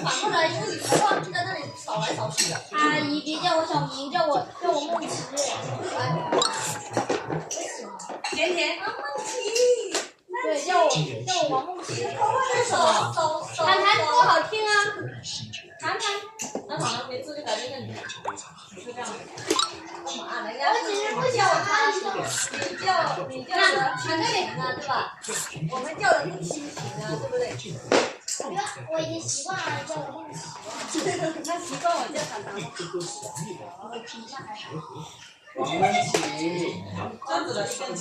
反过来，因为你头发就在那里扫来扫去的。阿姨，别叫我小名，叫我梦琪。甜甜，啊，梦琪。对，叫我王梦琪。头发在扫。谈谈多好听啊！谈谈。那好像别这就改变成你，是这样子。干嘛？人家我只是不想看你叫的亲情啊，对吧？我们叫的是亲情啊，对不对？我已经习惯了叫我梦琪。那习惯我叫谈谈吗？我评价还好。王梦琪，这样子的更